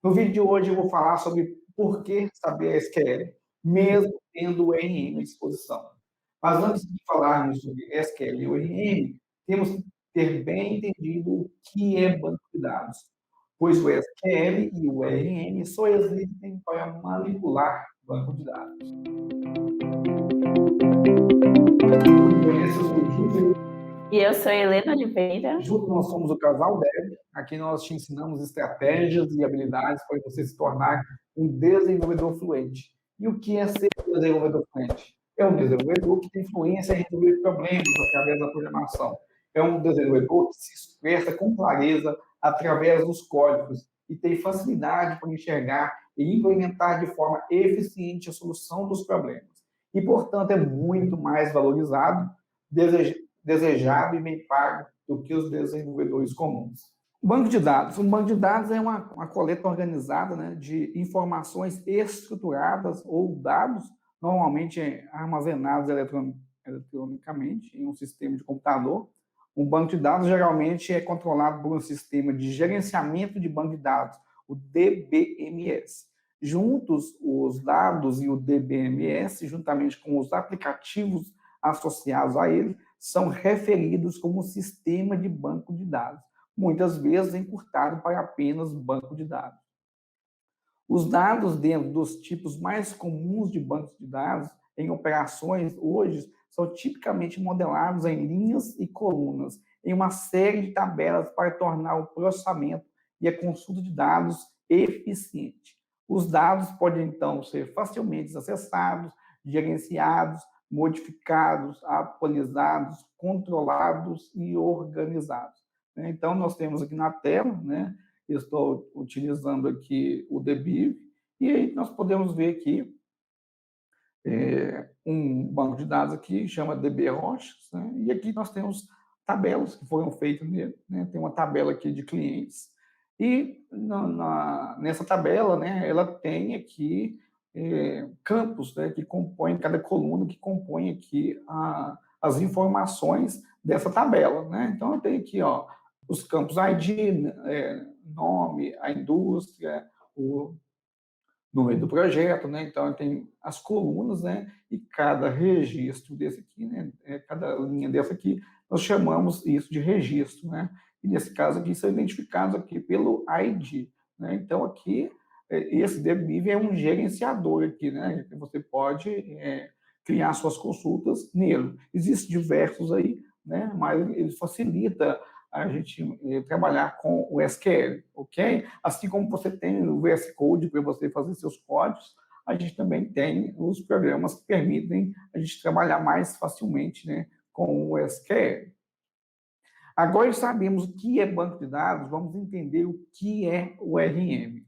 No vídeo de hoje eu vou falar sobre por que saber SQL, mesmo tendo o ORM à disposição. Mas antes de falarmos sobre SQL e ORM, temos que ter bem entendido o que é banco de dados, pois o SQL e o ORM só existem para manipular banco de dados. Conhece o Júlio? E eu sou Helena Oliveira. Junto nós somos o casal Dev. Aqui nós te ensinamos estratégias e habilidades para você se tornar um desenvolvedor fluente. E o que é ser um desenvolvedor fluente? É um desenvolvedor que tem fluência em resolver problemas através da programação. É um desenvolvedor que se expressa com clareza através dos códigos e tem facilidade para enxergar e implementar de forma eficiente a solução dos problemas. E, portanto, é muito mais valorizado, desejado e bem pago do que os desenvolvedores comuns. Banco de dados. Um banco de dados é uma coleta organizada, né, de informações estruturadas ou dados, normalmente armazenados eletronicamente em um sistema de computador. Um banco de dados geralmente é controlado por um sistema de gerenciamento de banco de dados, o DBMS. Juntos, os dados e o DBMS, juntamente com os aplicativos associados a ele, são referidos como sistema de banco de dados, muitas vezes encurtado para apenas banco de dados. Os dados dentro dos tipos mais comuns de bancos de dados em operações hoje são tipicamente modelados em linhas e colunas, em uma série de tabelas para tornar o processamento e a consulta de dados eficiente. Os dados podem, então, ser facilmente acessados, gerenciados, modificados, atualizados, controlados e organizados. Então, nós temos aqui na tela, né, eu estou utilizando aqui o DBIV, e aí nós podemos ver aqui um banco de dados aqui, chama DB Rochas, né, e aqui nós temos tabelas que foram feitas nele, né, tem uma tabela aqui de clientes, e nessa tabela, né, ela tem aqui campos, né, que compõem, cada coluna que compõe aqui as informações dessa tabela, né? Então, eu tenho aqui, ó, os campos ID, nome, a indústria, o número do projeto, né? Então, tem as colunas, né? E cada registro desse aqui, né? Cada linha dessa aqui, nós chamamos isso de registro, né? E nesse caso aqui, são identificados aqui pelo ID, né? Então, aqui, esse DBIV é um gerenciador aqui, né? Você pode criar suas consultas nele. Existem diversos aí, né? Mas ele facilita a gente trabalhar com o SQL, ok? Assim como você tem o VS Code para você fazer seus códigos, a gente também tem os programas que permitem a gente trabalhar mais facilmente, né, com o SQL. Agora sabemos o que é banco de dados, vamos entender o que é o ORM.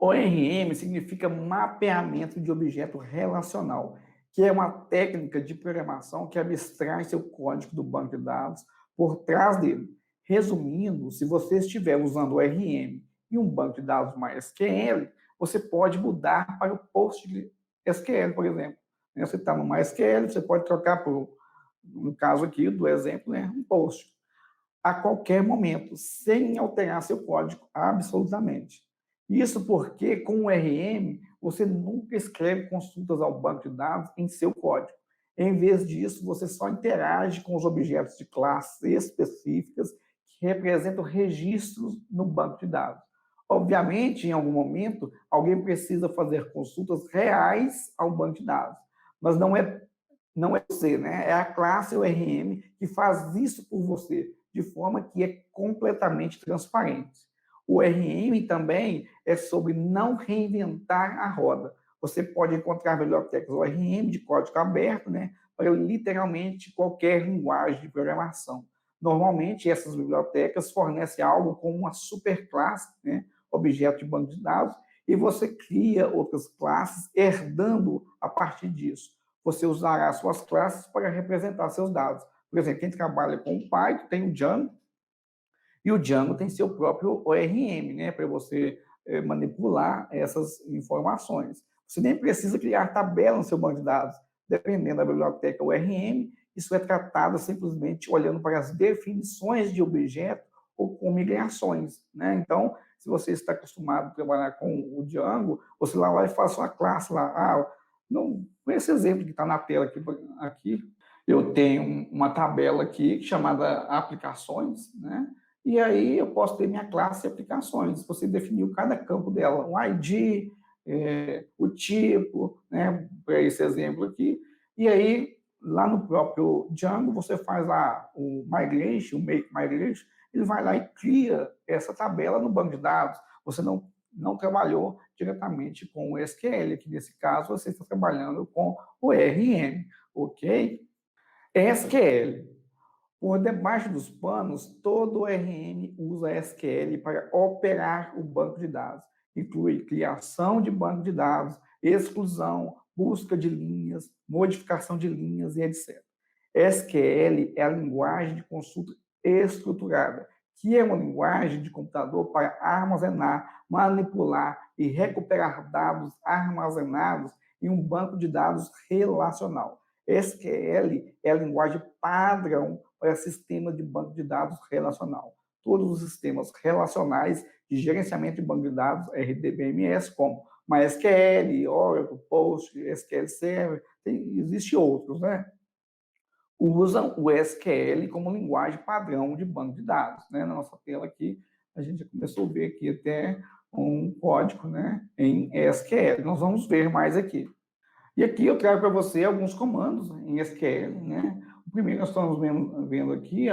ORM significa mapeamento de objeto relacional, que é uma técnica de programação que abstrai seu código do banco de dados por trás dele. Resumindo, se você estiver usando o ORM e um banco de dados MySQL, você pode mudar para o PostgreSQL, por exemplo. Você está no MySQL, você pode trocar por, no caso aqui do exemplo, um Post, a qualquer momento, sem alterar seu código absolutamente. Isso porque, com o RM, você nunca escreve consultas ao banco de dados em seu código. Em vez disso, você só interage com os objetos de classes específicas que representam registros no banco de dados. Obviamente, em algum momento, alguém precisa fazer consultas reais ao banco de dados, mas não é você, né? É a classe ORM que faz isso por você, de forma que é completamente transparente. O ORM também é sobre não reinventar a roda. Você pode encontrar bibliotecas ORM de código aberto, né, para literalmente qualquer linguagem de programação. Normalmente, essas bibliotecas fornecem algo como uma superclasse, né, objeto de banco de dados, e você cria outras classes herdando a partir disso. Você usará suas classes para representar seus dados. Por exemplo, quem trabalha com o Python tem o Django, e o Django tem seu próprio ORM, né, para você manipular essas informações. Você nem precisa criar tabela no seu banco de dados. Dependendo da biblioteca ORM, isso é tratado simplesmente olhando para as definições de objeto ou com migrações, né? Então, Se você está acostumado a trabalhar com o Django, você lá vai e faz sua classe lá. Não, esse exemplo que está na tela aqui, eu tenho uma tabela aqui chamada aplicações, né? E aí eu posso ter minha classe de aplicações. Você definiu cada campo dela, o ID, o tipo, né? Para esse exemplo aqui. E aí, lá no próprio Django, você faz lá o migration, o make migration, ele vai lá e cria essa tabela no banco de dados. Você não trabalhou diretamente com o SQL, que nesse caso você está trabalhando com o RM, ok? SQL. Por debaixo dos panos, todo RM usa SQL para operar o banco de dados. Inclui criação de banco de dados, exclusão, busca de linhas, modificação de linhas e etc. SQL é a linguagem de consulta estruturada, que é uma linguagem de computador para armazenar, manipular e recuperar dados armazenados em um banco de dados relacional. SQL é a linguagem padrão para sistema de banco de dados relacional. Todos os sistemas relacionais de gerenciamento de banco de dados, RDBMS, como MySQL, Oracle, PostgreSQL Server, existem outros, né? Usam o SQL como linguagem padrão de banco de dados. Né? Na nossa tela aqui, a gente já começou a ver aqui até um código, né, em SQL. Nós vamos ver mais aqui. E aqui eu trago para você alguns comandos em SQL. Né? O primeiro que nós estamos vendo aqui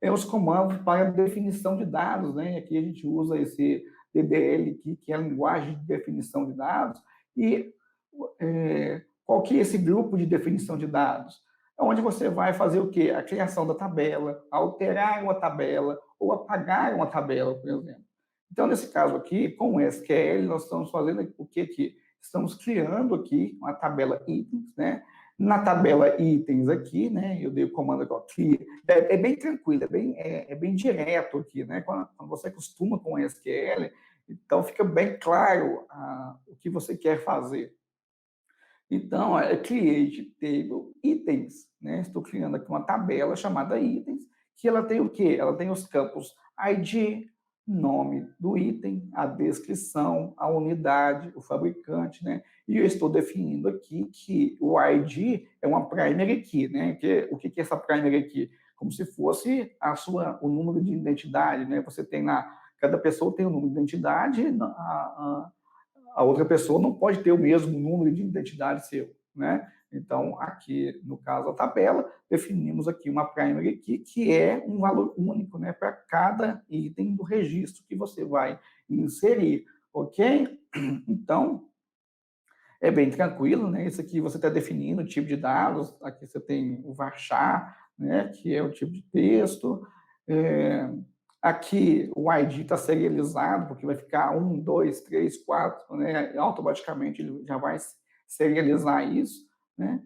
é os comandos para definição de dados. Né? Aqui a gente usa esse DDL aqui, que é a linguagem de definição de dados. E qual que é esse grupo de definição de dados? É onde você vai fazer o quê? A criação da tabela, alterar uma tabela ou apagar uma tabela, por exemplo. Então, nesse caso aqui, com o SQL, nós estamos fazendo o que aqui? Estamos criando aqui uma tabela itens, né? Na tabela itens aqui, né? Eu dei o comando aqui, é bem tranquilo, é bem direto aqui, né? Quando você acostuma com o SQL, então fica bem claro o que você quer fazer. Então, é create table itens, né? Estou criando aqui uma tabela chamada itens, que ela tem o quê? Ela tem os campos ID, nome do item, a descrição, a unidade, o fabricante, né? E eu estou definindo aqui que o ID é uma primary key, né? O que é essa primary key? Como se fosse o número de identidade, né? Você tem cada pessoa tem um número de identidade, a outra pessoa não pode ter o mesmo número de identidade seu, né? Então, aqui, no caso da tabela, definimos aqui uma primary key, que é um valor único, né, para cada item do registro que você vai inserir, ok? Então, é bem tranquilo, né? Isso aqui você está definindo o tipo de dados, aqui você tem o varchar, né, que é o tipo de texto, aqui o ID está serializado, porque vai ficar 1, 2, 3, 4, né? Automaticamente ele já vai serializar isso, né?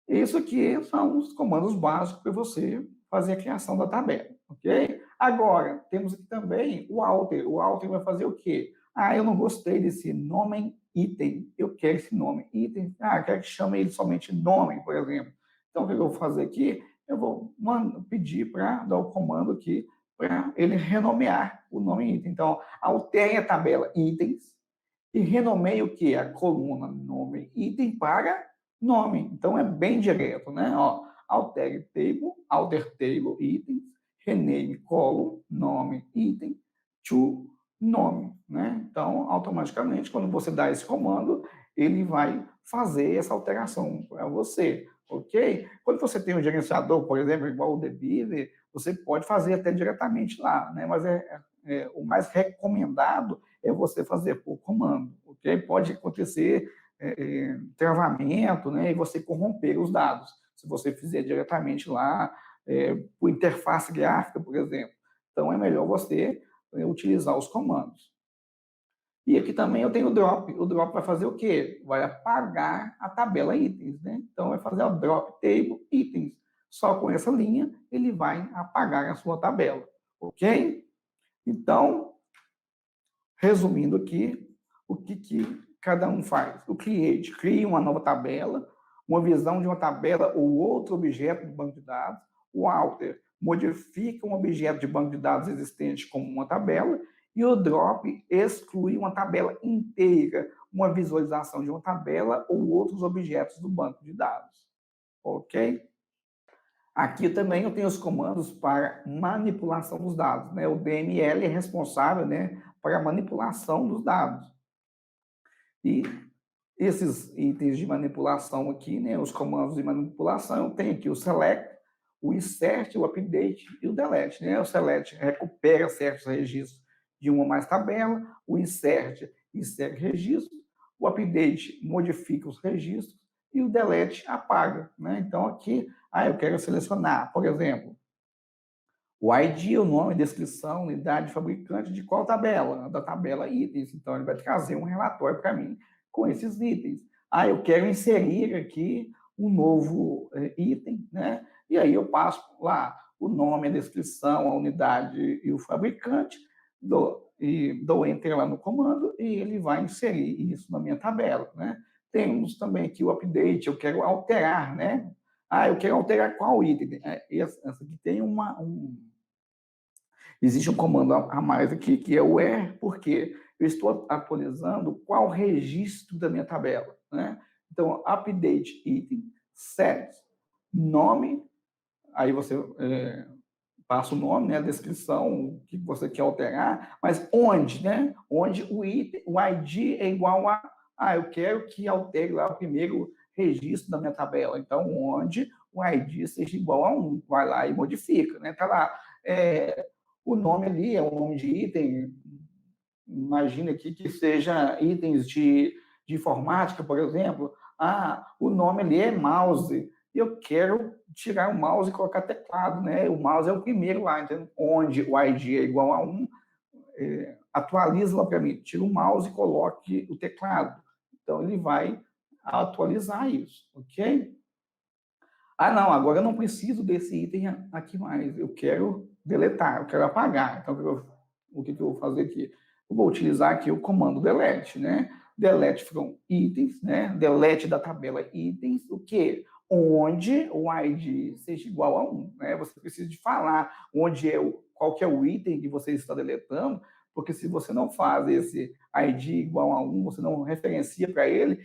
Isso aqui são os comandos básicos para você fazer a criação da tabela, ok? Agora, temos aqui também o alter. O alter vai fazer o quê? Eu não gostei desse nome item, eu quero esse nome item. Eu quero que chame ele somente nome, por exemplo. Então, o que eu vou fazer aqui? Eu vou pedir para dar o comando aqui para ele renomear o nome item. Então, altere a tabela itens e renomeie o quê? A coluna nome item para nome. Então, é bem direto, né? Alter table itens, rename column, nome item, to nome, né? Então, automaticamente, quando você dá esse comando, ele vai fazer essa alteração para você, ok? Quando você tem um gerenciador, por exemplo, igual o Debiver, você pode fazer até diretamente lá, né? Mas o mais recomendado é você fazer por comando, ok? Pode acontecer travamento, né? E você corromper os dados, se você fizer diretamente lá, por interface gráfica, por exemplo. Então, é melhor você utilizar os comandos. E aqui também eu tenho o drop. O drop vai fazer o quê? Vai apagar a tabela itens, né? Então, vai fazer o drop table itens. Só com essa linha, ele vai apagar a sua tabela, ok? Então, resumindo aqui, o que cada um faz? O create cria uma nova tabela, uma visão de uma tabela ou outro objeto do banco de dados. O alter modifica um objeto de banco de dados existente como uma tabela. E o drop exclui uma tabela inteira, uma visualização de uma tabela ou outros objetos do banco de dados. Ok? Aqui também eu tenho os comandos para manipulação dos dados, né? O DML é responsável, né, para a manipulação dos dados. E esses itens de manipulação aqui, né, os comandos de manipulação, eu tenho aqui o select, o insert, o update e o delete, né? O select recupera certos registros de uma ou mais tabela, o insert insere registros, o update modifica os registros e o delete apaga, né? Então aqui, eu quero selecionar, por exemplo, o ID, o nome, descrição, unidade, fabricante de qual tabela? Da tabela itens. Então, ele vai trazer um relatório para mim com esses itens. Eu quero inserir aqui um novo item, né? E aí eu passo lá o nome, a descrição, a unidade e o fabricante, dou Enter lá no comando e ele vai inserir isso na minha tabela, né? Temos também aqui o update, eu quero alterar, né? Eu quero alterar qual item? Essa aqui tem existe um comando a mais aqui, que é o where, porque eu estou atualizando qual registro da minha tabela, né? Então, update item, set, nome, aí você passa o nome, né, a descrição, o que você quer alterar, mas onde, né? Onde o item, o ID é igual eu quero que altere lá o primeiro registro da minha tabela. Então, onde o ID seja igual a 1, vai lá e modifica, né? Tá lá, o nome ali é um nome de item, imagina aqui que seja itens de informática, por exemplo. O nome ali é mouse, e eu quero tirar o mouse e colocar teclado, né? O mouse é o primeiro lá, então, onde o ID é igual a 1, atualiza lá para mim, tira o mouse e coloque o teclado. Então, ele vai atualizar isso, ok? Não, agora eu não preciso desse item aqui mais, eu quero deletar, eu quero apagar. Então, o que eu vou fazer aqui? Eu vou utilizar aqui o comando delete, né? Delete from itens, né? Delete da tabela itens, o quê? Onde o ID seja igual a 1, né? Você precisa de falar qual que é o item que você está deletando, porque se você não faz esse ID igual a 1, você não referencia para ele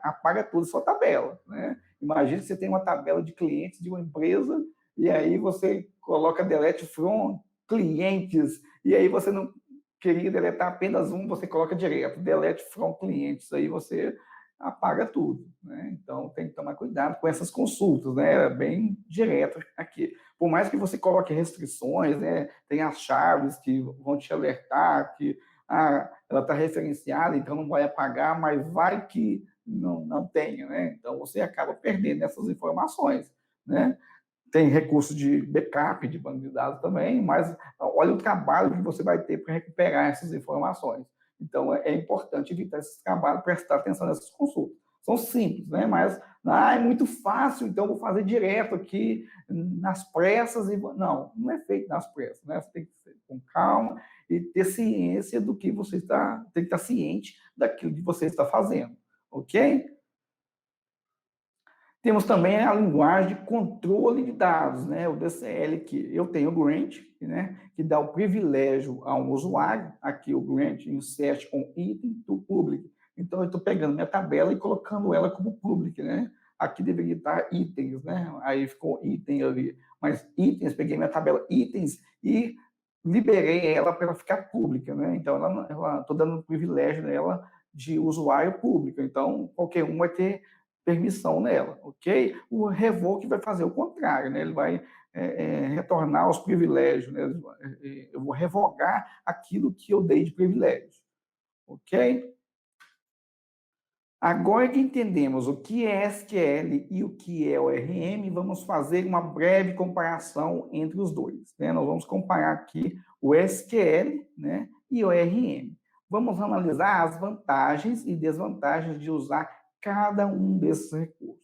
apaga toda a sua tabela, né? Imagina que você tem uma tabela de clientes de uma empresa e aí você coloca delete from clientes e aí você não queria deletar apenas um, você coloca direto, delete from clientes, aí você apaga tudo, né? Então tem que tomar cuidado com essas consultas, né? Bem direto aqui. Por mais que você coloque restrições, né? Tem as chaves que vão te alertar que ela está referenciada, então não vai apagar, mas vai que não tenha, né? Então você acaba perdendo essas informações, né? Tem recurso de backup de banco de dados também, mas olha o trabalho que você vai ter para recuperar essas informações. Então é importante evitar esse trabalho, prestar atenção nessas consultas. São simples, né? Mas é muito fácil, então vou fazer direto aqui nas pressas. Não é feito nas pressas, né? Você tem que ser com calma e ter ciência do que você está, tem que estar ciente daquilo que você está fazendo, ok? Temos também a linguagem de controle de dados, né? O DCL, que eu tenho o grant, né? Que dá o privilégio a um usuário, aqui o grant insert on item to public. Então, eu estou pegando minha tabela e colocando ela como public, né? Aqui deveria estar itens, né? Aí ficou item ali. Mas itens, peguei minha tabela itens e liberei ela para ela ficar pública, né? Então, estou dando o privilégio dela de usuário público. Então, qualquer um vai ter permissão nela, ok? O revoke vai fazer o contrário, né? Ele vai retornar os privilégios, né? Eu vou revogar aquilo que eu dei de privilégio, ok? Agora que entendemos o que é SQL e o que é ORM, vamos fazer uma breve comparação entre os dois, né? Nós vamos comparar aqui o SQL, né, e o ORM. Vamos analisar as vantagens e desvantagens de usar cada um desses recursos.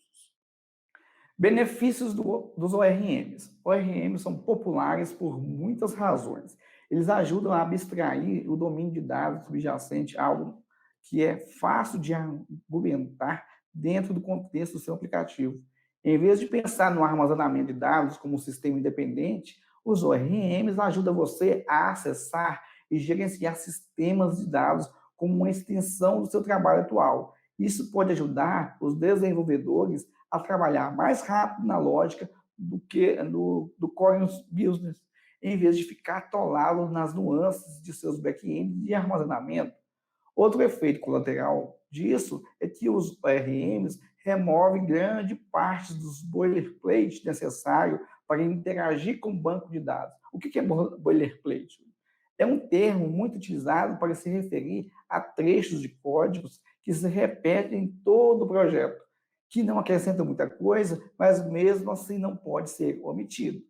Benefícios dos ORMs. ORMs são populares por muitas razões. Eles ajudam a abstrair o domínio de dados subjacente a algo que é fácil de argumentar dentro do contexto do seu aplicativo. Em vez de pensar no armazenamento de dados como um sistema independente, os ORMs ajudam você a acessar e gerenciar sistemas de dados como uma extensão do seu trabalho atual. Isso pode ajudar os desenvolvedores a trabalhar mais rápido na lógica do core business, em vez de ficar atolados nas nuances de seus back-ends de armazenamento. Outro efeito colateral disso é que os ORMs removem grande parte dos boilerplate necessários para interagir com o banco de dados. O que é boilerplate? É um termo muito utilizado para se referir a trechos de códigos que se repetem em todo o projeto, que não acrescentam muita coisa, mas mesmo assim não pode ser omitido.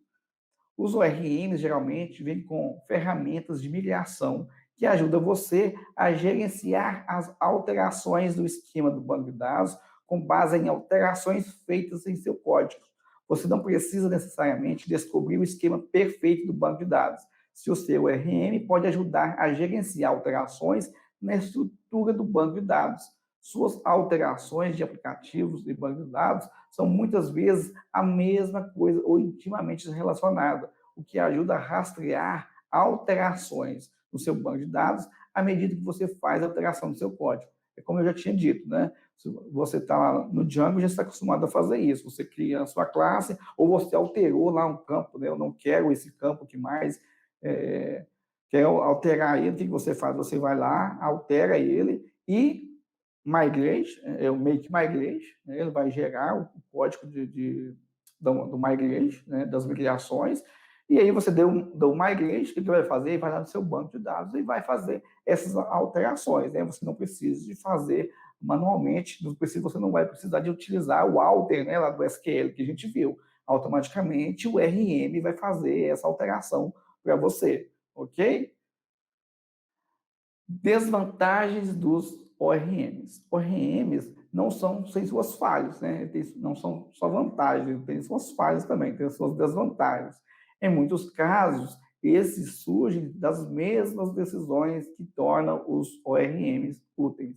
Os ORMs geralmente vêm com ferramentas de migração que ajudam você a gerenciar as alterações do esquema do banco de dados com base em alterações feitas em seu código. Você não precisa necessariamente descobrir o esquema perfeito do banco de dados. Se o seu ORM pode ajudar a gerenciar alterações na estrutura do banco de dados. Suas alterações de aplicativos e banco de dados são muitas vezes a mesma coisa ou intimamente relacionada, o que ajuda a rastrear alterações no seu banco de dados à medida que você faz a alteração do seu código. É como eu já tinha dito, né? Se você está no Django, já está acostumado a fazer isso. Você cria a sua classe ou você alterou lá um campo, né? Eu não quero esse campo aqui mais, quero alterar ele. O que você faz? Você vai lá, altera ele e migrate, o make migrate, né? Ele vai gerar o código do migrate, né? Das migrações, e aí você deu um migrate, o que ele vai fazer? Ele vai lá no seu banco de dados e vai fazer essas alterações, né? Você não precisa de fazer manualmente, você não vai precisar de utilizar o alter, né, lá do SQL que a gente viu. Automaticamente o RM vai fazer essa alteração para você, ok? Desvantagens dos ORMs. ORMs não são sem suas falhas, né? Não são só vantagens, tem suas falhas também, tem suas desvantagens. Em muitos casos, esses surgem das mesmas decisões que tornam os ORMs úteis.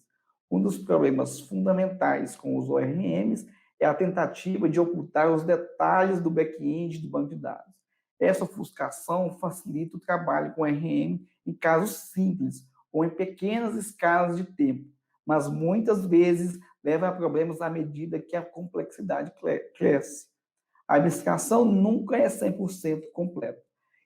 Um dos problemas fundamentais com os ORMs é a tentativa de ocultar os detalhes do back-end do banco de dados. Essa ofuscação facilita o trabalho com ORM em casos simples, ou em pequenas escalas de tempo, mas muitas vezes leva a problemas à medida que a complexidade cresce. A abstração nunca é 100% completa.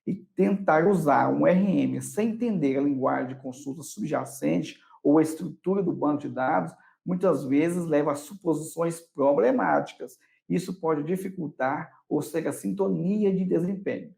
E tentar usar um RM sem entender a linguagem de consulta subjacente ou a estrutura do banco de dados, muitas vezes leva a suposições problemáticas. Isso pode dificultar ou ser a sintonia de desempenho.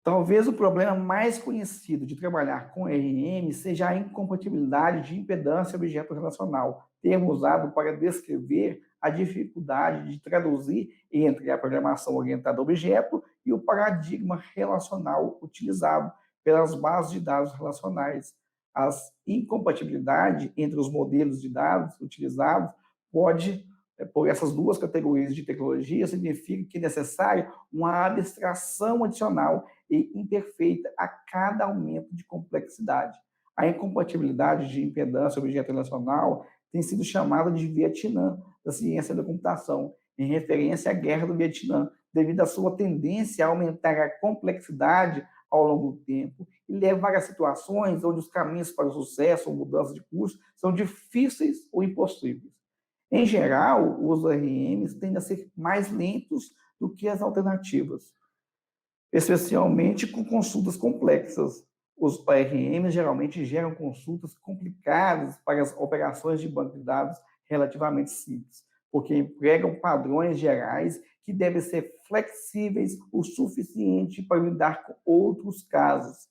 Talvez o problema mais conhecido de trabalhar com RM seja a incompatibilidade de impedância objeto relacional, termo usado para descrever a dificuldade de traduzir entre a programação orientada a objeto e o paradigma relacional utilizado pelas bases de dados relacionais. A incompatibilidade entre os modelos de dados utilizados pode, por essas duas categorias de tecnologia, significa que é necessário uma abstração adicional e imperfeita a cada aumento de complexidade. A incompatibilidade de impedância objeto relacional tem sido chamada de Vietnã da ciência da computação, em referência à Guerra do Vietnã, devido à sua tendência a aumentar a complexidade ao longo do tempo e levar a situações onde os caminhos para o sucesso ou mudança de curso são difíceis ou impossíveis. Em geral, os ORMs tendem a ser mais lentos do que as alternativas, especialmente com consultas complexas. Os ORMs geralmente geram consultas complicadas para as operações de banco de dados relativamente simples, porque empregam padrões gerais que devem ser flexíveis o suficiente para lidar com outros casos.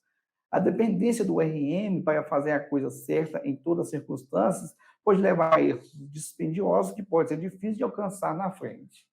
A dependência do ORM para fazer a coisa certa em todas as circunstâncias pode levar a erros dispendiosos que pode ser difícil de alcançar na frente.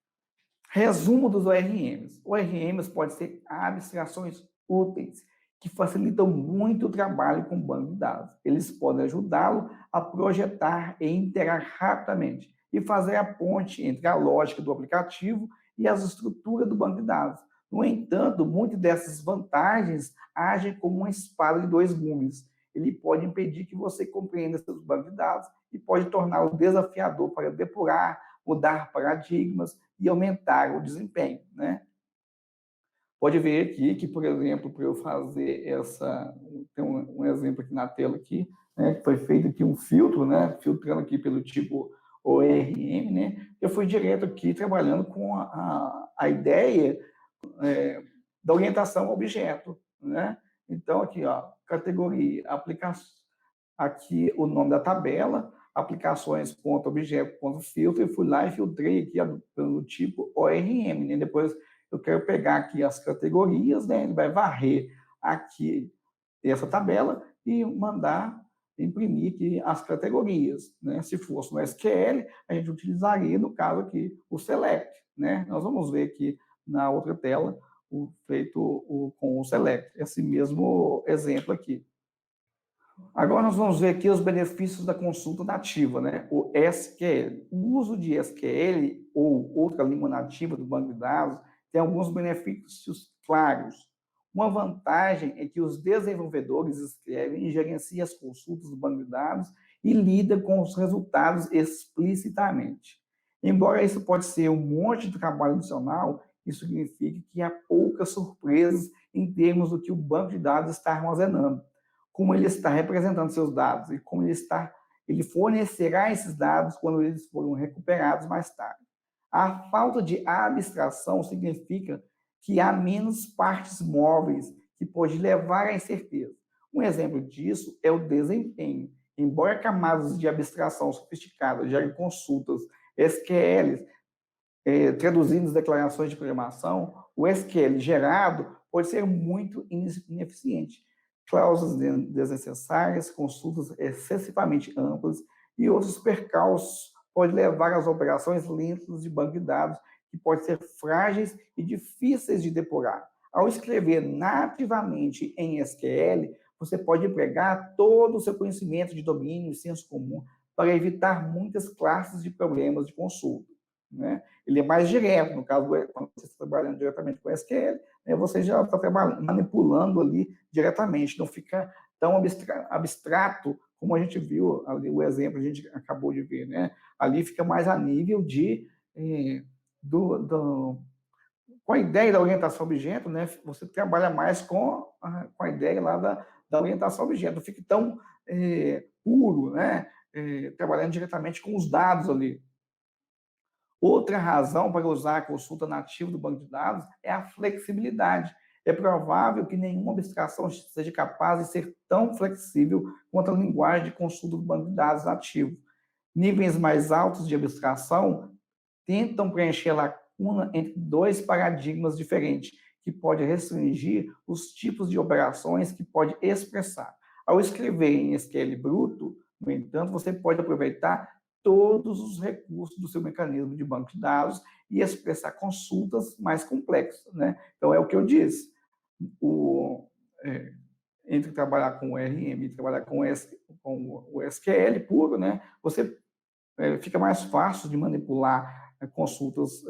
Resumo dos ORMs. ORMs podem ser abstrações úteis que facilitam muito o trabalho com o banco de dados. Eles podem ajudá-lo a projetar e interar rapidamente e fazer a ponte entre a lógica do aplicativo e as estruturas do banco de dados. No entanto, muitas dessas vantagens agem como uma espada de dois gumes. Ele pode impedir que você compreenda seus bancos de dados e pode torná-lo desafiador para depurar, mudar paradigmas e aumentar o desempenho, né? pode ver aqui que, por exemplo, para eu fazer tem um exemplo aqui na tela aqui, né, que foi feito aqui um filtro, né, filtrando aqui pelo tipo ORM, né, eu fui direto aqui trabalhando com a ideia da orientação ao objeto, né? Então, aqui, ó, categoria, aqui o nome da tabela, aplicações, ponto, objeto, ponto, filtro, e fui lá e filtrei aqui pelo tipo ORM, né? Depois eu quero pegar aqui as categorias, né? Ele vai varrer aqui essa tabela e mandar imprimir aqui as categorias, né? Se fosse no SQL, a gente utilizaria, no caso aqui, o select, né? Nós vamos ver aqui na outra tela com o select, esse mesmo exemplo aqui. Agora nós vamos ver aqui os benefícios da consulta nativa, né? O SQL. O uso de SQL ou outra língua nativa do banco de dados tem alguns benefícios claros. Uma vantagem é que os desenvolvedores escrevem e gerenciam as consultas do banco de dados e lidam com os resultados explicitamente. Embora isso pode ser um monte de trabalho adicional, isso significa que há poucas surpresas em termos do que o banco de dados está armazenando, como ele está representando seus dados e como ele fornecerá esses dados quando eles forem recuperados mais tarde. A falta de abstração significa que há menos partes móveis que pode levar à incerteza. Um exemplo disso é o desempenho. Embora camadas de abstração sofisticadas gerem consultas SQL, traduzindo as declarações de programação, o SQL gerado pode ser muito ineficiente. Cláusulas desnecessárias, consultas excessivamente amplas e outros percalços podem levar às operações lentas de banco de dados, que podem ser frágeis e difíceis de depurar. Ao escrever nativamente em SQL, você pode empregar todo o seu conhecimento de domínio e senso comum para evitar muitas classes de problemas de consulta, né? Ele é mais direto, no caso, quando você está trabalhando diretamente com SQL, né, você já está manipulando ali diretamente, não fica tão abstrato como a gente viu ali, o exemplo que a gente acabou de ver, né? Ali fica mais a nível com a ideia da orientação objeto, né? Você trabalha mais com a ideia lá da orientação objeto, não fica tão puro, né? Trabalhando diretamente com os dados ali. Outra razão para usar a consulta nativa do banco de dados é a flexibilidade. É provável que nenhuma abstração seja capaz de ser tão flexível quanto a linguagem de consulta do banco de dados nativo. Níveis mais altos de abstração tentam preencher a lacuna entre dois paradigmas diferentes, que pode restringir os tipos de operações que pode expressar. Ao escrever em SQL bruto, no entanto, você pode aproveitar todos os recursos do seu mecanismo de banco de dados e expressar consultas mais complexas, né? Então, é o que eu disse. Entre trabalhar com o RM e trabalhar com o SQL puro, né? Você fica mais fácil de manipular consultas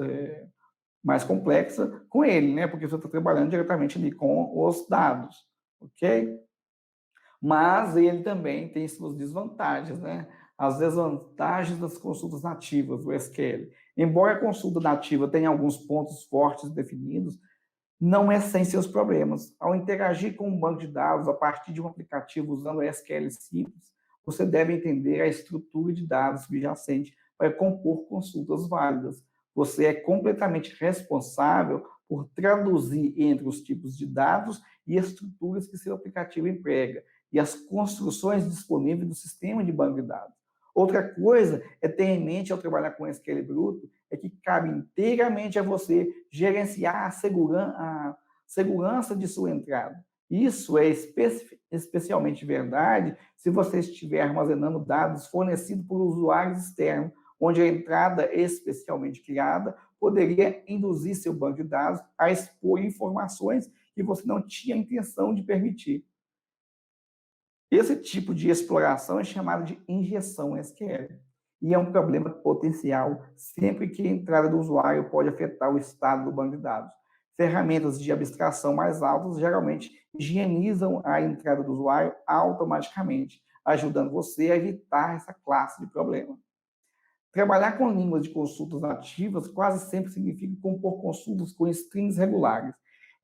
mais complexas com ele, né? Porque você está trabalhando diretamente ali com os dados, ok? Mas ele também tem suas desvantagens, né? As desvantagens das consultas nativas do SQL. Embora a consulta nativa tenha alguns pontos fortes definidos, não é sem seus problemas. Ao interagir com um banco de dados a partir de um aplicativo usando SQL simples, você deve entender a estrutura de dados subjacente para compor consultas válidas. Você é completamente responsável por traduzir entre os tipos de dados e estruturas que seu aplicativo emprega e as construções disponíveis do sistema de banco de dados. Outra coisa é ter em mente ao trabalhar com SQL bruto é que cabe inteiramente a você gerenciar a segurança de sua entrada. Isso é especialmente verdade se você estiver armazenando dados fornecidos por usuários externos, onde a entrada especialmente criada poderia induzir seu banco de dados a expor informações que você não tinha intenção de permitir. Esse tipo de exploração é chamado de injeção SQL e é um problema potencial sempre que a entrada do usuário pode afetar o estado do banco de dados. Ferramentas de abstração mais altas geralmente higienizam a entrada do usuário automaticamente, ajudando você a evitar essa classe de problema. Trabalhar com línguas de consultas nativas quase sempre significa compor consultas com strings regulares.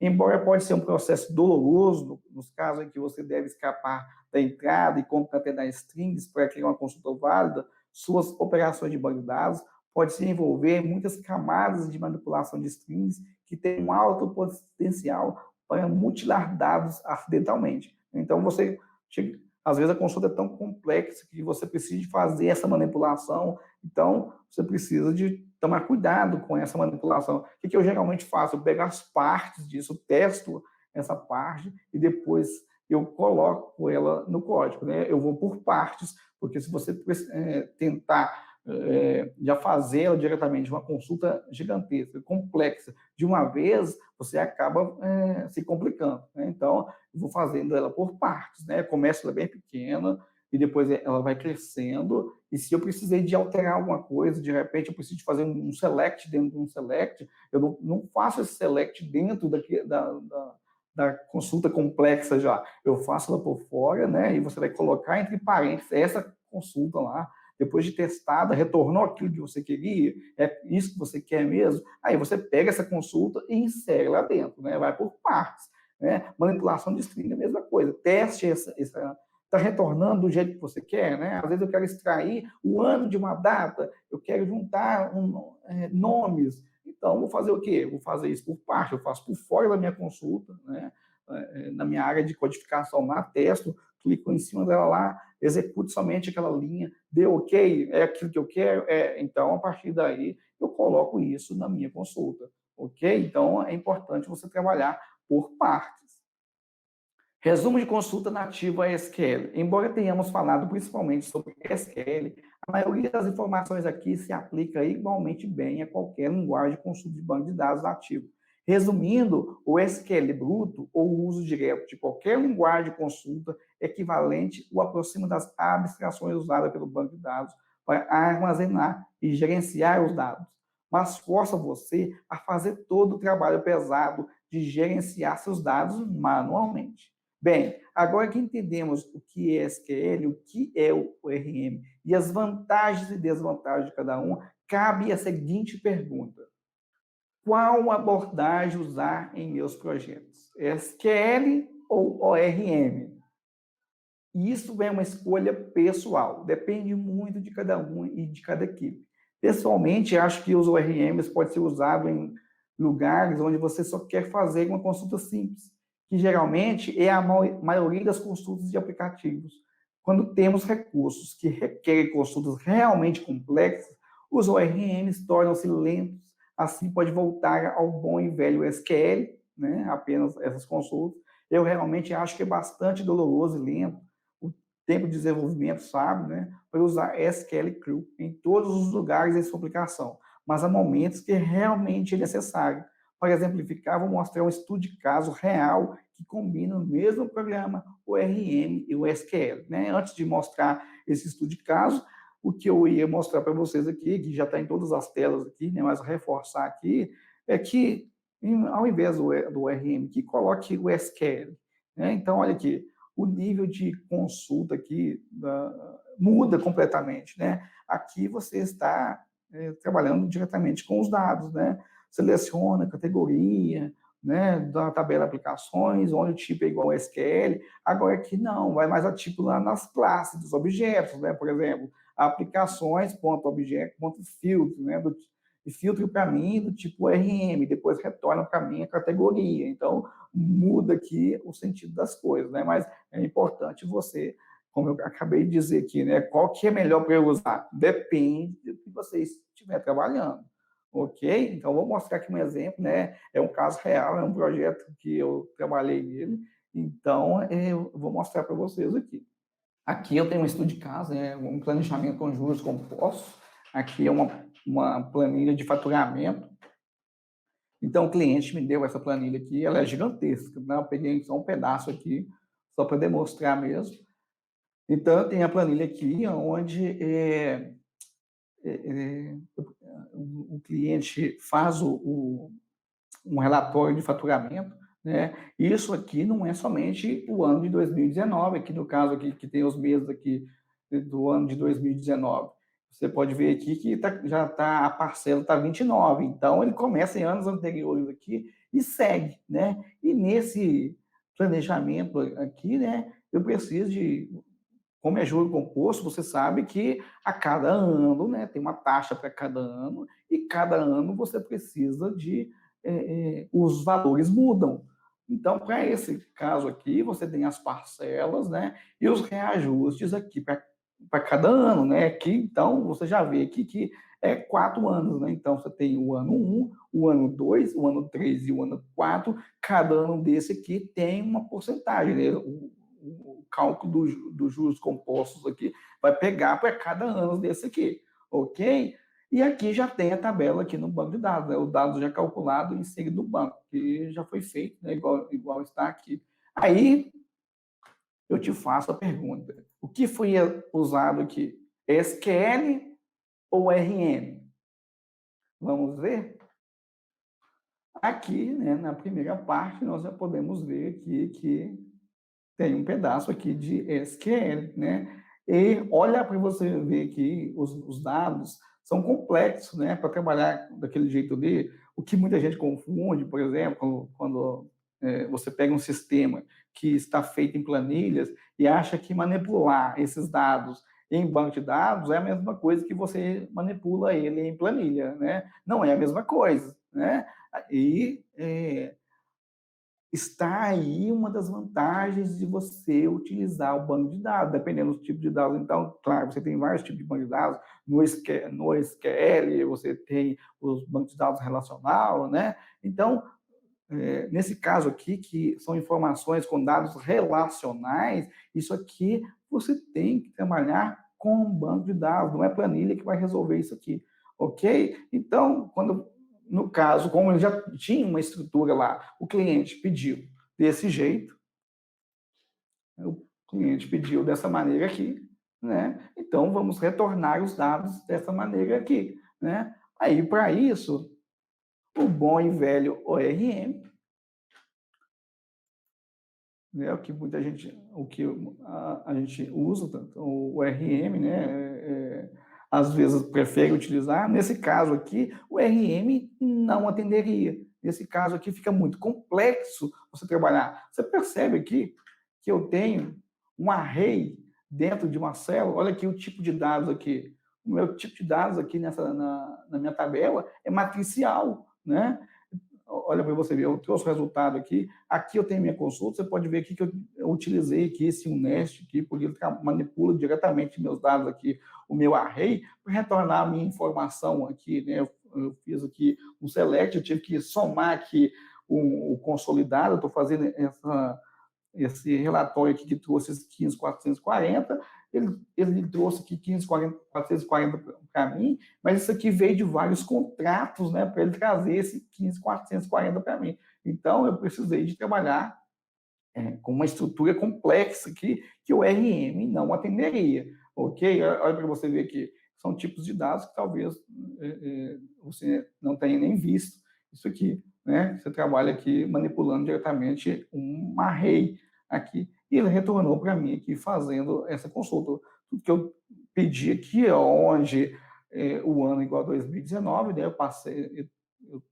embora pode ser um processo doloroso, nos casos em que você deve escapar da entrada e concatenar strings para criar uma consulta válida, suas operações de banco de dados pode se envolver muitas camadas de manipulação de strings que têm um alto potencial para mutilar dados acidentalmente. Então, às vezes a consulta é tão complexa que você precisa de fazer essa manipulação, então você precisa de tomar cuidado com essa manipulação. O que eu geralmente faço? Eu pego as partes disso, testo essa parte e depois eu coloco ela no código, né? Eu vou por partes, porque se você tentar já fazer ela diretamente uma consulta gigantesca, complexa, de uma vez, você acaba se complicando, né? Então, eu vou fazendo ela por partes, né? Começo ela bem pequena e depois ela vai crescendo, e se eu precisei de alterar alguma coisa, de repente eu preciso de fazer um select dentro de um select, eu não faço esse select dentro da consulta complexa já, eu faço ela por fora, né? E você vai colocar entre parênteses essa consulta lá, depois de testada, retornou aquilo que você queria, é isso que você quer mesmo, aí você pega essa consulta e insere lá dentro, né? Vai por partes, né? Manipulação de string é a mesma coisa, teste está retornando do jeito que você quer, né? Às vezes eu quero extrair o ano de uma data, eu quero juntar nomes, então vou fazer o quê? Vou fazer isso por parte, eu faço por fora da minha consulta, né? Na minha área de codificação lá, testo, clico em cima dela lá, execute somente aquela linha, deu ok, é aquilo que eu quero, então a partir daí eu coloco isso na minha consulta, ok? Então é importante você trabalhar por partes. Resumo de consulta nativa SQL. Embora tenhamos falado principalmente sobre SQL, a maioria das informações aqui se aplica igualmente bem a qualquer linguagem de consulta de banco de dados nativo. Resumindo, o SQL bruto, ou o uso direto de qualquer linguagem de consulta equivalente ou aproxima das abstrações usadas pelo banco de dados para armazenar e gerenciar os dados, mas força você a fazer todo o trabalho pesado de gerenciar seus dados manualmente. Bem, agora que entendemos o que é SQL, o que é o ORM e as vantagens e desvantagens de cada um, cabe a seguinte pergunta: qual abordagem usar em meus projetos? SQL ou ORM? Isso é uma escolha pessoal, depende muito de cada um e de cada equipe. Pessoalmente, acho que os ORMs podem ser usados em lugares onde você só quer fazer uma consulta simples, que geralmente é a maioria das consultas de aplicativos. Quando temos recursos que requerem consultas realmente complexas, os ORMs tornam-se lentos, assim pode voltar ao bom e velho SQL, né? Apenas essas consultas. Eu realmente acho que é bastante doloroso e lento o tempo de desenvolvimento, sabe, né? Para usar SQL Cru em todos os lugares em sua aplicação, mas há momentos que realmente é necessário. Para exemplificar, vou mostrar um estudo de caso real que combina no mesmo programa o ORM e o SQL, né? Antes de mostrar esse estudo de caso, o que eu ia mostrar para vocês aqui, que já está em todas as telas aqui, né? Mas reforçar aqui, é que ao invés do ORM, que coloque o SQL, né? Então, olha aqui, o nível de consulta aqui muda completamente, né? Aqui você está trabalhando diretamente com os dados, né? Seleciona a categoria, né, da tabela aplicações, onde o tipo é igual a SQL. Agora aqui não, vai mais a tipo lá nas classes dos objetos, né? Por exemplo, aplicações.objeto.filtro, né? E filtro para mim do tipo ORM, depois retorna para mim a categoria. Então, muda aqui o sentido das coisas, né? Mas é importante você, como eu acabei de dizer aqui, né? Qual que é melhor para eu usar? Depende do que você estiver trabalhando. Ok? Então, vou mostrar aqui um exemplo, né? É um caso real, é um projeto que eu trabalhei nele, então eu vou mostrar para vocês aqui. Aqui eu tenho um estudo de caso, né? Um planejamento com juros compostos. Aqui é uma planilha de faturamento. Então, o cliente me deu essa planilha aqui, ela é gigantesca, né? Eu peguei só um pedaço aqui, só para demonstrar mesmo. Então, tem a planilha aqui, onde o cliente faz um relatório de faturamento, né? Isso aqui não é somente o ano de 2019, aqui no caso aqui que tem os meses aqui do ano de 2019. Você pode ver aqui que já está a parcela está 29, então ele começa em anos anteriores aqui e segue, né? E nesse planejamento aqui, né, eu preciso de, como é juro composto, você sabe que a cada ano, né, tem uma taxa para cada ano, e cada ano você precisa de, os valores mudam. Então, para esse caso aqui, você tem as parcelas, né, e os reajustes aqui para cada ano, né? Aqui, então, você já vê aqui que é 4 anos, né? Então, você tem o ano 1, o ano 2, o ano 3 e o ano 4. Cada ano desse aqui tem uma porcentagem, né? O cálculo dos juros compostos aqui vai pegar para cada ano desse aqui, ok? E aqui já tem a tabela aqui no banco de dados, né? O dado já calculado e inserido no banco, que já foi feito, né? Igual está aqui. Aí eu te faço a pergunta: o que foi usado aqui? SQL ou RM? Vamos ver? Aqui, né, na primeira parte, nós já podemos ver aqui que tem um pedaço aqui de SQL, né? E olha para você ver que os dados são complexos, né? Para trabalhar daquele jeito ali, o que muita gente confunde, por exemplo, quando você pega um sistema que está feito em planilhas e acha que manipular esses dados em banco de dados é a mesma coisa que você manipula ele em planilha, né? Não é a mesma coisa, né? E está aí uma das vantagens de você utilizar o banco de dados, dependendo do tipo de dados. Então, claro, você tem vários tipos de banco de dados, no SQL você tem os bancos de dados relacional, né? Então, nesse caso aqui, que são informações com dados relacionais, isso aqui você tem que trabalhar com um banco de dados, não é planilha que vai resolver isso aqui, ok? Então, no caso, como ele já tinha uma estrutura lá, o cliente pediu desse jeito, o cliente pediu dessa maneira aqui, né? Então, vamos retornar os dados dessa maneira aqui, né? Aí, para isso, o bom e velho ORM, né, o que a gente usa, o RM, né, às vezes prefere utilizar. Nesse caso aqui, o RM não atenderia. Nesse caso aqui, fica muito complexo você trabalhar. Você percebe aqui que eu tenho um array dentro de uma célula. Olha aqui o tipo de dados aqui. O meu tipo de dados aqui na minha tabela é matricial, né? Olha para você ver, eu trouxe o resultado aqui. Aqui eu tenho minha consulta, você pode ver aqui que eu utilizei aqui esse UNEST aqui, porque ele manipula diretamente meus dados aqui, o meu array, para retornar a minha informação aqui, né? Eu fiz aqui um select, eu tive que somar aqui o consolidado, eu estou fazendo esse relatório aqui que trouxe esses 15.440, ele trouxe aqui 15.440 para mim, mas isso aqui veio de vários contratos, né, para ele trazer esse 15.440 para mim. Então, eu precisei de trabalhar com uma estrutura complexa aqui que o RM não atenderia, ok? Olha para você ver aqui, são tipos de dados que talvez você não tenha nem visto isso aqui, né? Você trabalha aqui manipulando diretamente um array aqui, e ele retornou para mim aqui fazendo essa consulta. Tudo que eu pedi aqui, onde o ano igual a 2019, né? Eu passei,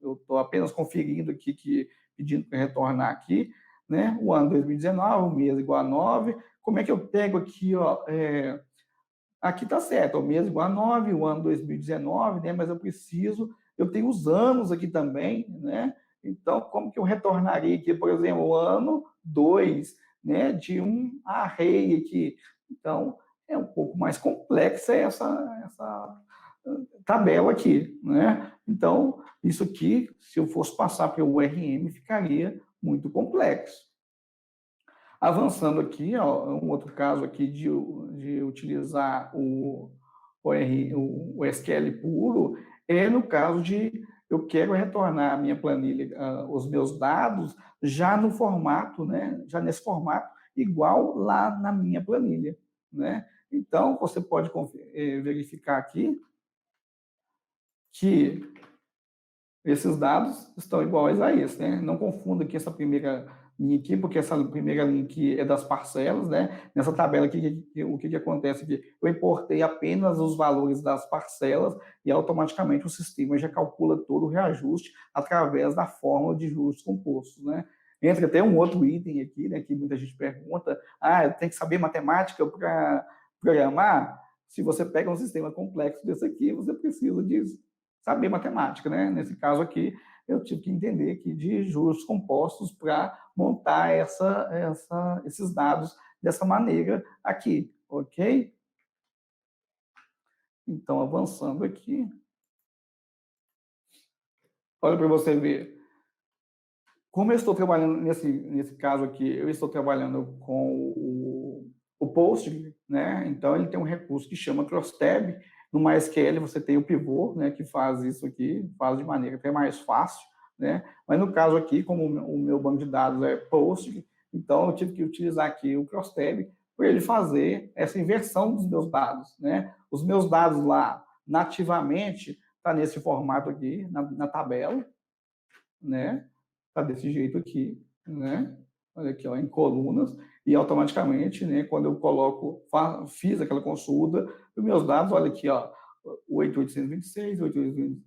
eu estou apenas conferindo aqui, pedindo para retornar aqui, né? O ano 2019, o mês igual a 9. Como é que eu pego aqui, ó? Aqui está certo, o mês igual a 9, o ano 2019, né? Mas eu tenho os anos aqui também, né? Então, como que eu retornaria aqui, por exemplo, o ano 2, né? De um array aqui. Então, é um pouco mais complexa essa tabela aqui, né? Então, isso aqui, se eu fosse passar pelo URM, ficaria muito complexo. Avançando aqui, ó, um outro caso aqui de utilizar o SQL puro é no caso de eu quero retornar a minha planilha, os meus dados, já no formato, né, já nesse formato, igual lá na minha planilha, né? Então, você pode verificar aqui que esses dados estão iguais a esse, né? Não confunda aqui essa primeira linha aqui, porque essa primeira linha aqui é das parcelas, né? Nessa tabela aqui, o que acontece aqui? Eu importei apenas os valores das parcelas e automaticamente o sistema já calcula todo o reajuste através da fórmula de juros compostos, né? Entra até um outro item aqui, né, que muita gente pergunta, tem que saber matemática para programar? Se você pega um sistema complexo desse aqui, você precisa de saber matemática, né? Nesse caso aqui, eu tive que entender aqui de juros compostos para montar esses dados dessa maneira aqui, ok? Então, avançando aqui, olha para você ver. Como eu estou trabalhando nesse caso aqui, eu estou trabalhando com o Postgre, né? Então ele tem um recurso que chama CrossTab. No MySQL você tem o pivô, né, que faz isso aqui, faz de maneira até mais fácil, né? Mas no caso aqui, como o meu banco de dados é Postgre, então eu tive que utilizar aqui o CrossTab para ele fazer essa inversão dos meus dados, né? Os meus dados lá nativamente tá nesse formato aqui na tabela, né? Tá desse jeito aqui, né? Olha aqui, ó, em colunas, e automaticamente, né, quando eu coloco, fiz aquela consulta, os meus dados, olha aqui, ó, 8.826,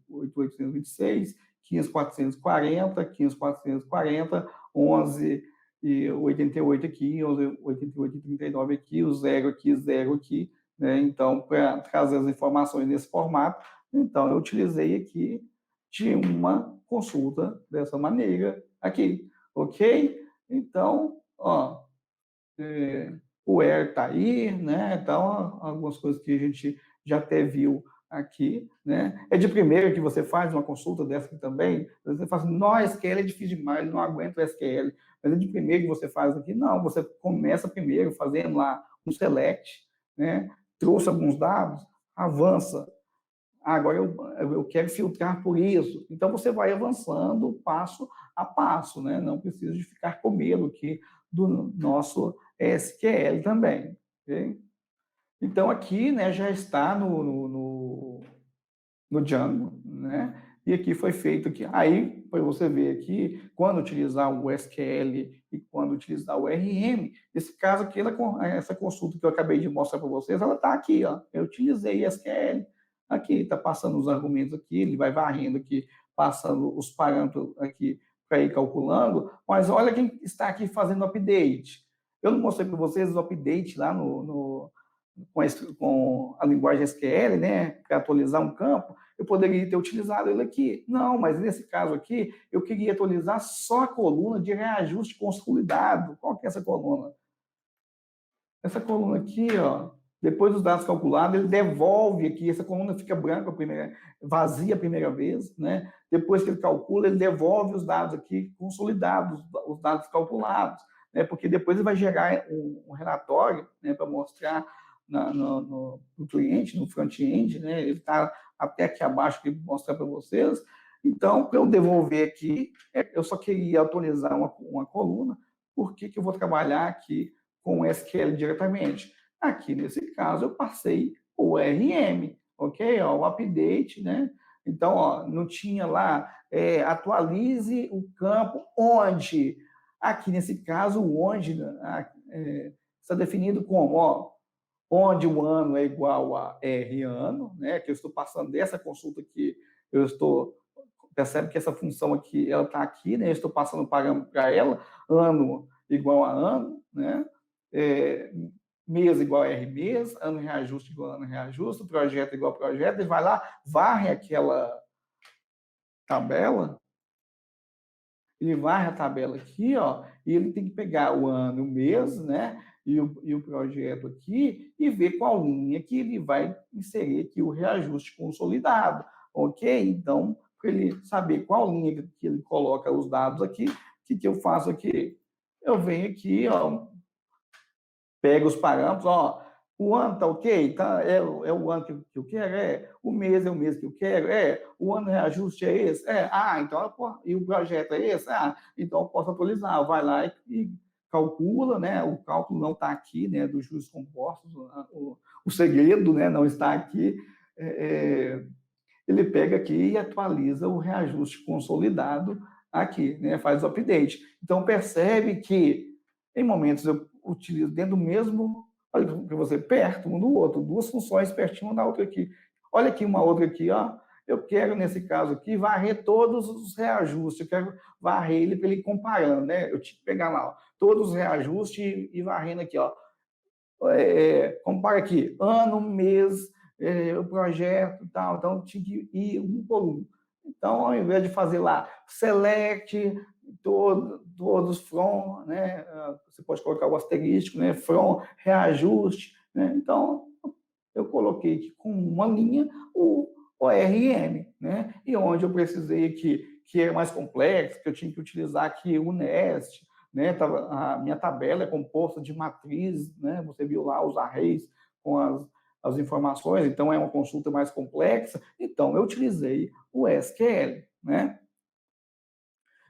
8.826, 15.440, 15.440, 11 e 88 aqui, 11, 88 e 39 aqui, o zero aqui, né? Então, para trazer as informações nesse formato, então eu utilizei aqui de uma consulta dessa maneira aqui, ok? Então, ó, o where está aí, né? Então, algumas coisas que a gente já até viu aqui, né? É de primeira que você faz uma consulta dessa aqui também, você fala assim, não, SQL é difícil demais, não aguento o SQL, mas é de primeira que você faz aqui, não, você começa primeiro fazendo lá um select, né? Trouxe alguns dados, avança, agora eu quero filtrar por isso. Então, você vai avançando passo a passo, né? Não precisa de ficar com medo aqui do nosso SQL também. Okay? Então, aqui, né, já está no Django, né? E aqui foi feito aqui. Aí, para você ver aqui, quando utilizar o SQL e quando utilizar o RM, nesse caso aqui, essa consulta que eu acabei de mostrar para vocês, ela está aqui, ó. Eu utilizei SQL. Aqui, está passando os argumentos aqui, ele vai varrendo aqui, passando os parâmetros aqui para ir calculando, mas olha quem está aqui fazendo o update. Eu não mostrei para vocês o update lá com a linguagem SQL, né, para atualizar um campo, eu poderia ter utilizado ele aqui. Não, mas nesse caso aqui, eu queria atualizar só a coluna de reajuste consolidado. Qual que é essa coluna? Essa coluna aqui, ó, depois dos dados calculados, ele devolve aqui, essa coluna fica branca, vazia a primeira vez, né? Depois que ele calcula, ele devolve os dados aqui consolidados, os dados calculados, né? Porque depois ele vai gerar um relatório, né, para mostrar no cliente, no front-end, né? Ele está até aqui abaixo que mostrar para vocês. Então, para eu devolver aqui, eu só queria atualizar uma coluna, por que eu vou trabalhar aqui com o SQL diretamente? Aqui, nesse caso, eu passei o RM, ok? Ó, o update, né? Então, ó, não tinha lá, atualize o campo onde. Aqui, nesse caso, o onde está definido como, ó, onde o ano é igual a R ano, né? Que eu estou passando dessa consulta aqui, eu estou, percebe que essa função aqui, ela está aqui, né? Eu estou passando o parâmetro para ela, ano igual a ano, né? Mês igual a R mês, ano reajuste igual a ano reajuste, projeto igual a projeto, ele vai lá, varre aquela tabela, ele varre a tabela aqui, ó, e ele tem que pegar o ano, o mês, né, e o projeto aqui, e ver qual linha que ele vai inserir aqui o reajuste consolidado, ok? Então, para ele saber qual linha que ele coloca os dados aqui, o que eu faço aqui? Eu venho aqui, ó, pego os parâmetros, ó, o ano está ok? Tá, é o ano que eu quero? O mês é o mês que eu quero? O ano de reajuste é esse? Então, e o projeto é esse? Então eu posso atualizar. Vai lá e calcula, né? O cálculo não está aqui, né? Dos juros compostos, o segredo, né? Não está aqui. Ele pega aqui e atualiza o reajuste consolidado aqui, né? Faz o update. Então, percebe que em momentos eu utilizo dentro do mesmo, olha para você, perto um do outro, duas funções pertinho uma da outra aqui. Olha aqui uma outra aqui, ó. Eu quero, nesse caso aqui, varrer todos os reajustes. Eu quero varrer ele para ele ir comparando, né? Eu tinha que pegar lá, ó, todos os reajustes e varrendo aqui, ó. Compara aqui, ano, mês, o projeto e tal. Então, tinha que ir um por um. Então, ao invés de fazer lá, select, todos from, né? Você pode colocar o asterístico, né? From, reajuste, né? Então, eu coloquei aqui com uma linha o ORM, né? E onde eu precisei aqui, que é mais complexo, que eu tinha que utilizar aqui o NEST, né? A minha tabela é composta de matrizes, né? Você viu lá os arrays com as informações, então é uma consulta mais complexa. Então, eu utilizei o SQL, né?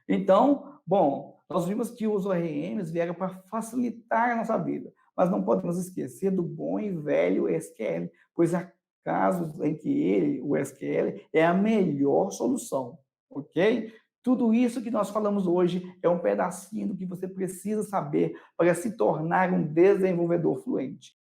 Então, bom, nós vimos que os ORMs vieram para facilitar a nossa vida, mas não podemos esquecer do bom e velho SQL, pois há casos em que o SQL, é a melhor solução, ok? Tudo isso que nós falamos hoje é um pedacinho do que você precisa saber para se tornar um desenvolvedor fluente.